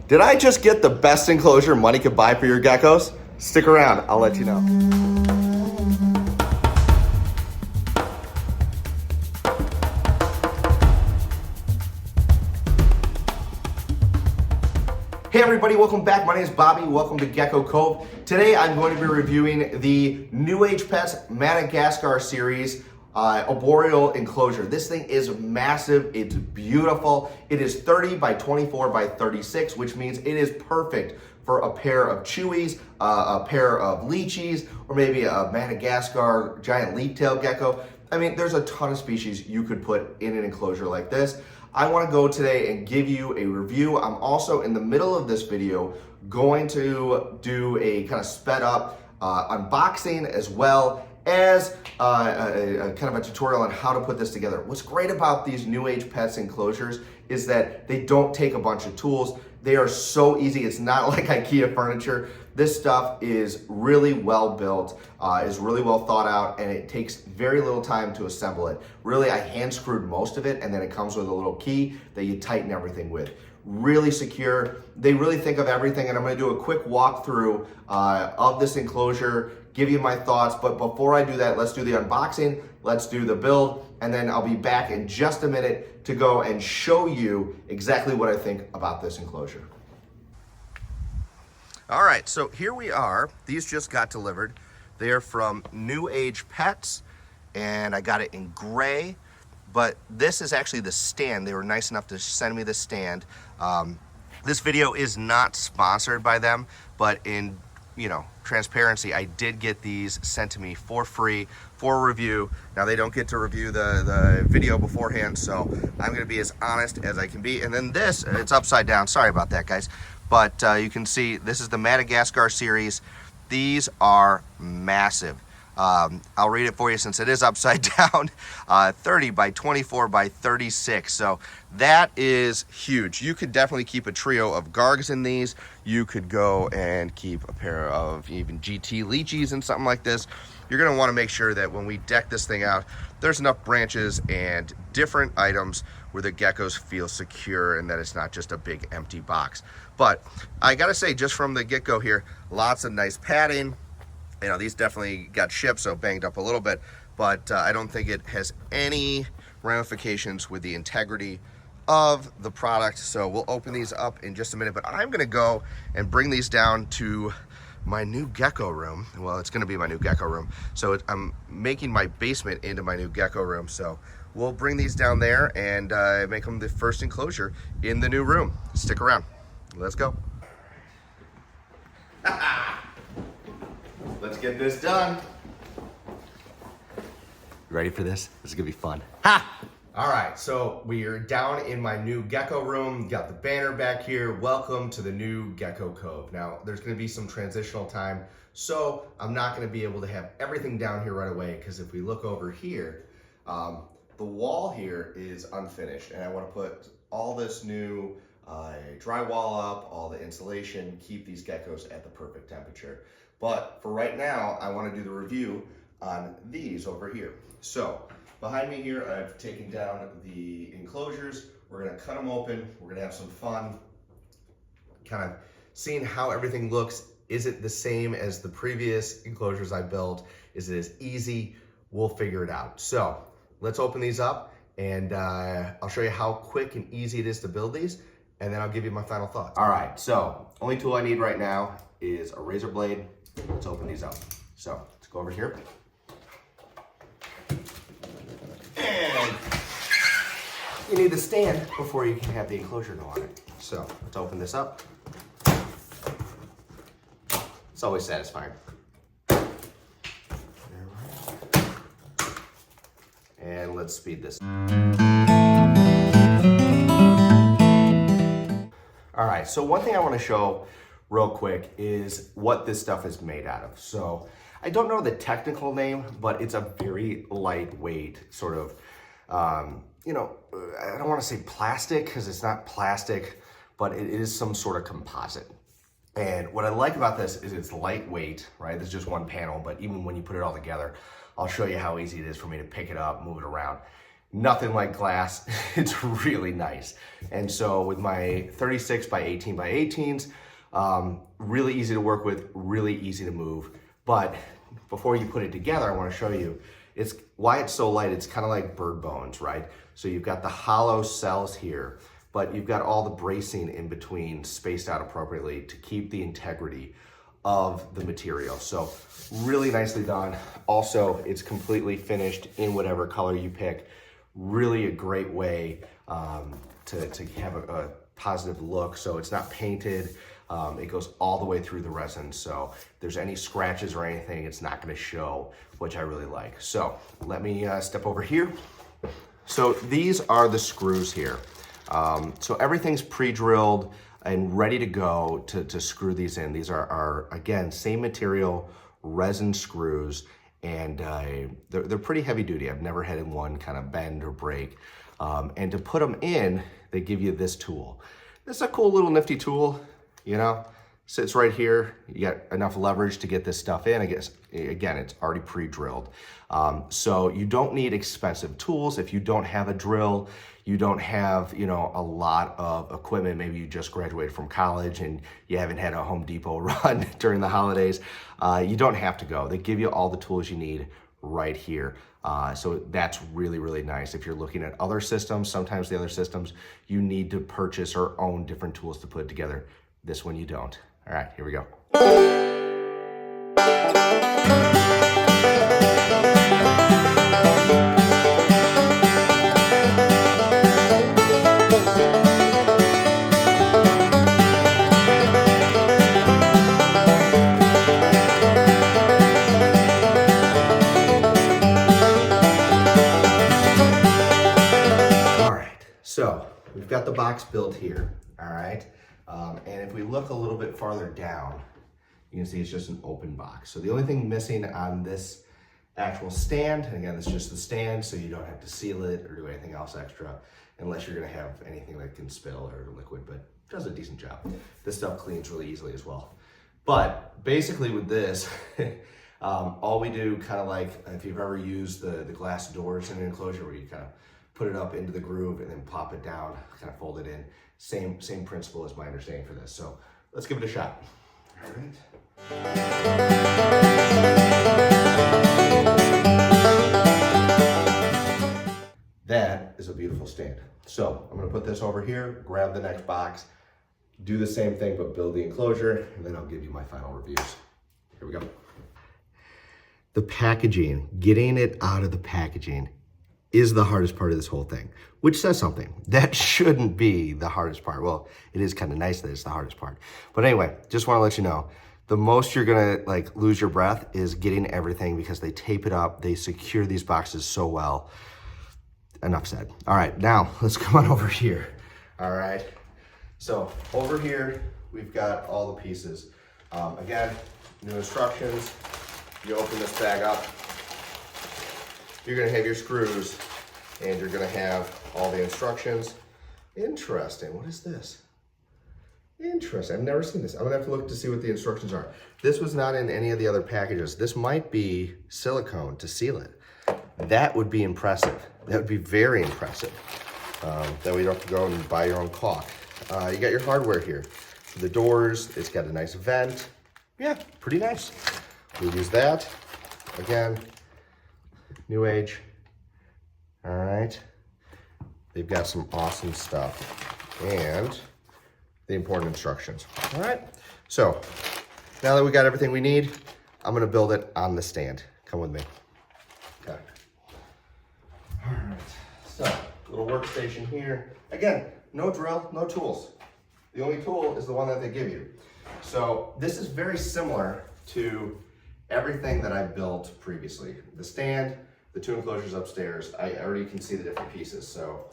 Did I just get the best enclosure money could buy for your geckos? Stick around, I'll let you know. Hey everybody, welcome back. My name is Bobby. Welcome to Gecko Cove. Today I'm going to be reviewing the new Age Pets Madagascar series arboreal enclosure. This thing is massive. It's beautiful. It is 30 by 24 by 36, which means it is perfect for a pair of chewies, a pair of leachies, or maybe a Madagascar giant leaf-tailed gecko. I mean, there's a ton of species you could put in an enclosure like this. I want to go today and give you a review. I'm also in the middle of this video going to do a kind of sped up unboxing as well as a kind of a tutorial on how to put this together. What's great about these new Age Pets enclosures is that they don't take a bunch of tools. They are so easy. It's not like IKEA furniture. This stuff is really well built, is really well thought out, and it takes very little time to assemble it. Really, I hand screwed most of it, and then it comes with a little key that you tighten everything with. Really secure. They really think of everything, and I'm gonna do a quick walkthrough of this enclosure, give you my thoughts, but before I do that, let's do the unboxing, let's do the build, and then I'll be back in just a minute to go and show you exactly what I think about this enclosure. All right, so here we are. These just got delivered. They're from New Age Pets, and I got it in gray, but this is actually the stand. They were nice enough to send me the stand. This video is not sponsored by them, but in transparency, I did get these sent to me for free for review. Now they don't get to review the video beforehand, so I'm gonna be as honest as I can be. And then this, it's upside down. Sorry about that, guys. But you can see this is the Madagascar series. These are massive. I'll read it for you since it is upside down. 30 by 24 by 36. So that is huge. You could definitely keep a trio of gargs in these. You could go and keep a pair of even GT leachies and something like this. You're gonna wanna make sure that when we deck this thing out, there's enough branches and different items where the geckos feel secure and that it's not just a big empty box. But I gotta say, just from the get-go here, lots of nice padding. These definitely got shipped, so banged up a little bit, but I don't think it has any ramifications with the integrity of the product. So we'll open these up in just a minute, but I'm gonna go and bring these down to my new gecko room. Well, it's gonna be my new gecko room. So I'm making my basement into my new gecko room. So we'll bring these down there and make them the first enclosure in the new room. Stick around, let's go. Let's get this done. Ready for this? This is gonna be fun. Ha! All right, so we are down in my new gecko room. Got the banner back here. Welcome to the new Gecko Cove. Now, there's gonna be some transitional time, so I'm not gonna be able to have everything down here right away, because if we look over here, the wall here is unfinished, and I wanna put all this new drywall up, all the insulation, keep these geckos at the perfect temperature. But for right now, I want to do the review on these over here. So behind me here, I've taken down the enclosures. We're going to cut them open. We're going to have some fun kind of seeing how everything looks. Is it the same as the previous enclosures I built? Is it as easy? We'll figure it out. So let's open these up, and I'll show you how quick and easy it is to build these, and then I'll give you my final thoughts. All right, so only tool I need right now is a razor blade. Let's open these up. So let's go over here. And you need the stand before you can have the enclosure go on it. So let's open this up. It's always satisfying. And let's speed this. All right, so one thing I want to show real quick is what this stuff is made out of. So I don't know the technical name, but it's a very lightweight sort of, I don't want to say plastic because it's not plastic, but it is some sort of composite. And what I like about this is it's lightweight, right? This is just one panel, but even when you put it all together, I'll show you how easy it is for me to pick it up, move it around. nothing like glass. It's really nice. And so with my 36 by 18 by 18s, really easy to work with, really easy to move. But before you put it together, I want to show you why it's so light. It's kind of like bird bones, right? So you've got the hollow cells here, but you've got all the bracing in between spaced out appropriately to keep the integrity of the material. So really nicely done. Also, it's completely finished in whatever color you pick. Really a great way to have a positive look. So it's not painted. It goes all the way through the resin. So if there's any scratches or anything, it's not gonna show, which I really like. So let me step over here. So these are the screws here. So everything's pre-drilled and ready to go to screw these in. These are again, same material, resin screws, and they're pretty heavy duty. I've never had one kind of bend or break. And to put them in, they give you this tool. This is a cool little nifty tool, you know, sits right here. You got enough leverage to get this stuff in. I guess, again, it's already pre-drilled. So you don't need expensive tools. If you don't have a drill, you don't have, you know, a lot of equipment. Maybe you just graduated from college and you haven't had a Home Depot run during the holidays. You don't have to go. They give you all the tools you need right here. So that's really, really nice. If you're looking at other systems, sometimes the other systems, you need to purchase or own different tools to put it together. This one you don't. All right, here we go. So we've got the box built here, all right? And if we look a little bit farther down, you can see it's just an open box. So the only thing missing on this actual stand, and again, it's just the stand, so you don't have to seal it or do anything else extra, unless you're gonna have anything that can spill or liquid, but it does a decent job. This stuff cleans really easily as well. But basically with this, all we do, kind of like if you've ever used the glass doors in an enclosure where you kind of put it up into the groove and then pop it down, kind of fold it in. Same principle is my understanding for this. So let's give it a shot. All right. That is a beautiful stand. So I'm gonna put this over here, grab the next box, do the same thing, but build the enclosure, and then I'll give you my final reviews. Here we go. The packaging, getting it out of the packaging is the hardest part of this whole thing, which says something. That shouldn't be the hardest part. Well, it is kind of nice that it's the hardest part. But anyway, just want to let you know, the most you're gonna like lose your breath is getting everything, because they tape it up, they secure these boxes so well. Enough said. All right, now let's come on over here. All right, so over here, we've got all the pieces. Again, new instructions. You open this bag up, you're gonna have your screws, and you're gonna have all the instructions. Interesting, what is this? Interesting, I've never seen this. I'm gonna have to look to see what the instructions are. This was not in any of the other packages. This might be silicone to seal it. That would be impressive. That would be very impressive. That way you don't have to go and buy your own caulk. You got your hardware here. For the doors, it's got a nice vent. Yeah, pretty nice. We'll use that. Again, new age. All right. They've got some awesome stuff and the important instructions. All right. So now that we got everything we need, I'm gonna build it on the stand. Come with me. Okay. All right. So little workstation here. Again, no drill, no tools. The only tool is the one that they give you. So this is very similar to everything that I've built previously. The stand, the two enclosures upstairs, I already can see the different pieces. So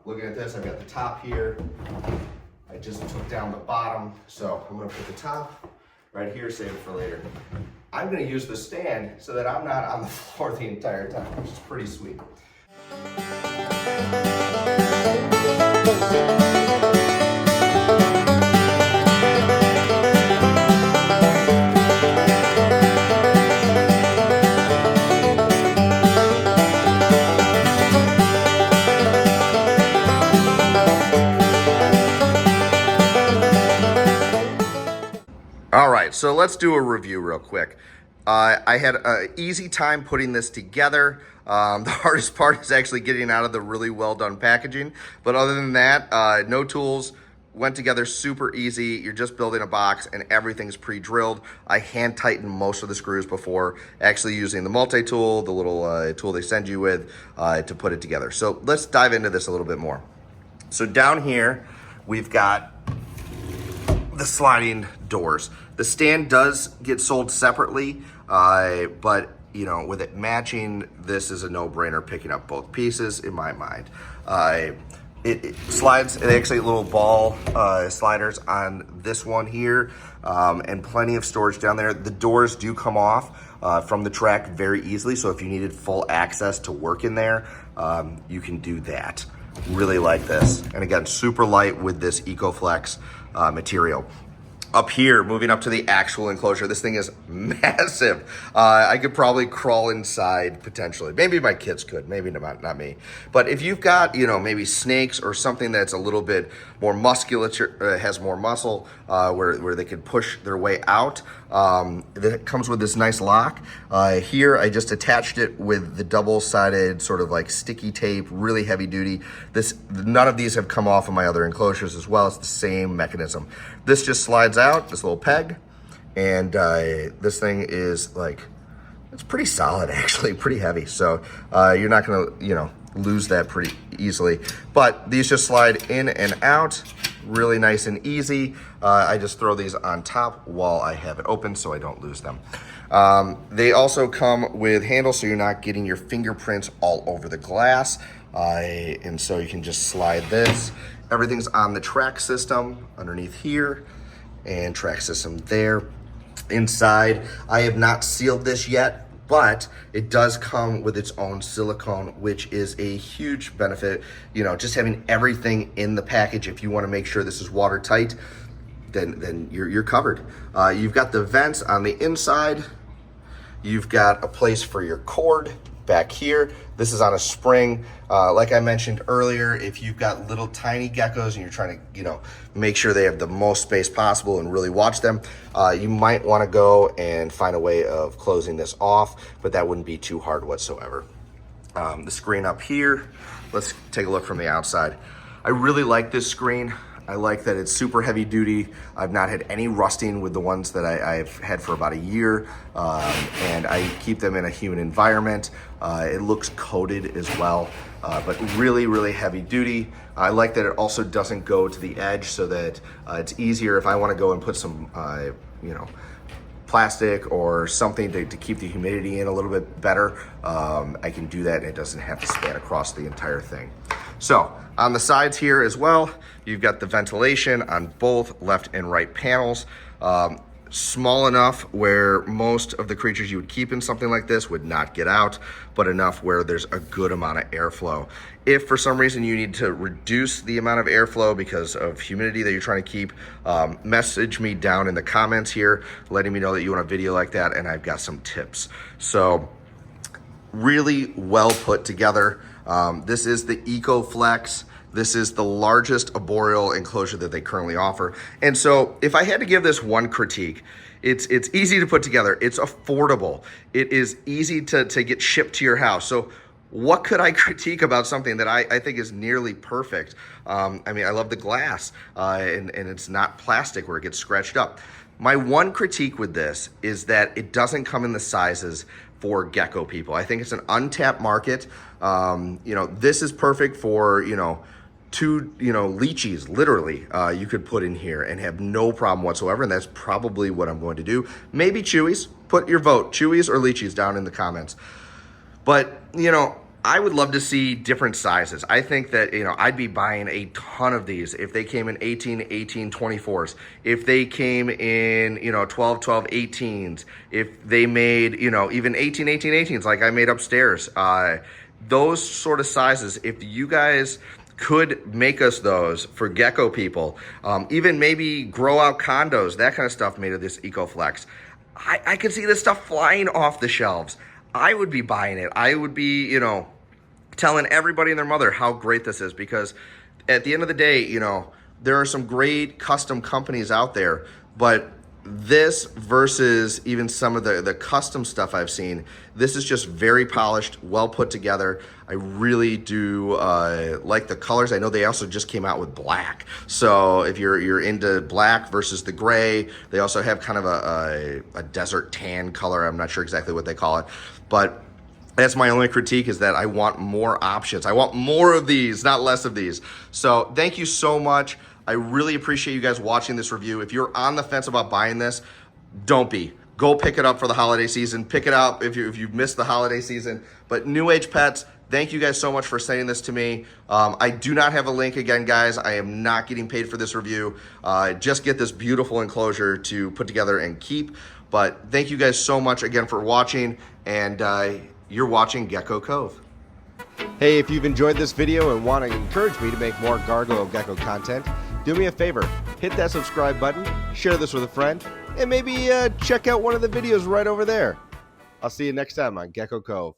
looking at this, I've got the top here. I just took down the bottom. So I'm gonna put the top right here, save it for later. I'm gonna use the stand so that I'm not on the floor the entire time, which is pretty sweet. All right, so let's do a review real quick. I had an easy time putting this together. The hardest part is actually getting out of the really well done packaging. But other than that, no tools, went together super easy. You're just building a box and everything's pre-drilled. I hand tightened most of the screws before actually using the multi-tool, the little tool they send you with to put it together. So let's dive into this a little bit more. So down here, we've got the sliding doors. The stand does get sold separately, but you know, with it matching, this is a no-brainer picking up both pieces in my mind. It slides, it actually little ball sliders on this one here, and plenty of storage down there. The doors do come off from the track very easily, so if you needed full access to work in there, you can do that. Really like this. And again, super light with this Ecoflex material. Up here, moving up to the actual enclosure, this thing is massive. I could probably crawl inside potentially. Maybe my kids could, maybe not me. But if you've got, you know, maybe snakes or something that's a little bit more musculature, has more muscle, where they could push their way out, it comes with this nice lock. Here, I just attached it with the double-sided sort of like sticky tape, really heavy duty. None of these have come off of my other enclosures as well. It's the same mechanism. This just slides out, this little peg, and this thing is like, it's pretty solid actually, pretty heavy. So you're not gonna, you know, lose that pretty easily. But these just slide in and out, really nice and easy. I just throw these on top while I have it open so I don't lose them. They also come with handles so you're not getting your fingerprints all over the glass. And so you can just slide this. Everything's on the track system underneath here and track system there. Inside, I have not sealed this yet, but it does come with its own silicone, which is a huge benefit. You know, just having everything in the package. If you want to make sure this is watertight, then you're covered. You've got the vents on the inside. You've got a place for your cord back here. This is on a spring. Like I mentioned earlier, if you've got little tiny geckos and you're trying to, you know, make sure they have the most space possible and really watch them, you might want to go and find a way of closing this off, but that wouldn't be too hard whatsoever. The screen up here, let's take a look from the outside. I really like this screen. I like that it's super heavy duty. I've not had any rusting with the ones that I've had for about a year, and I keep them in a humid environment. It looks coated as well, but really, really heavy duty. I like that it also doesn't go to the edge so that it's easier if I want to go and put some, you know, plastic or something to keep the humidity in a little bit better. I can do that and it doesn't have to span across the entire thing. So on the sides here as well, you've got the ventilation on both left and right panels. Small enough where most of the creatures you would keep in something like this would not get out, but enough where there's a good amount of airflow. If for some reason you need to reduce the amount of airflow because of humidity that you're trying to keep, message me down in the comments here, letting me know that you want a video like that, and I've got some tips. So really well put together. This is the Ecoflex. This is the largest arboreal enclosure that they currently offer. And so if I had to give this one critique, it's easy to put together. It's affordable. It is easy to get shipped to your house. So what could I critique about something that I think is nearly perfect? I mean, I love the glass, and it's not plastic where it gets scratched up. My one critique with this is that it doesn't come in the sizes for gecko people. I think it's an untapped market. You know, this is perfect for, you know, 2, you know, leachies, literally, you could put in here and have no problem whatsoever, and that's probably what I'm going to do. Maybe chewies. Put your vote, chewies or leachies, down in the comments. But, you know, I would love to see different sizes. I think that, you know, I'd be buying a ton of these if they came in 18, 24s, if they came in, you know, 12, 18s, if they made, you know, even 18, 18s like I made upstairs. Those sort of sizes, if you guys could make us those for gecko people, even maybe grow out condos, that kind of stuff made of this Ecoflex. I could see this stuff flying off the shelves. I would be buying it. I would be, you know, telling everybody and their mother how great this is, because at the end of the day, you know, there are some great custom companies out there, but this versus even some of the custom stuff I've seen, this is just very polished, well put together. I really do like the colors. I know they also just came out with black. So if you're into black versus the gray, they also have kind of a desert tan color. I'm not sure exactly what they call it, but that's my only critique, is that I want more options. I want more of these, not less of these. So thank you so much. I really appreciate you guys watching this review. If you're on the fence about buying this, don't be. Go pick it up for the holiday season. Pick it up if you've missed the holiday season. But New Age Pets, thank you guys so much for sending this to me. I do not have a link again, guys. I am not getting paid for this review. Just get this beautiful enclosure to put together and keep. But thank you guys so much again for watching, and you're watching Gecko Cove. Hey, if you've enjoyed this video and want to encourage me to make more Gargoyle Gecko content, do me a favor, hit that subscribe button, share this with a friend, and maybe check out one of the videos right over there. I'll see you next time on Gecko Cove.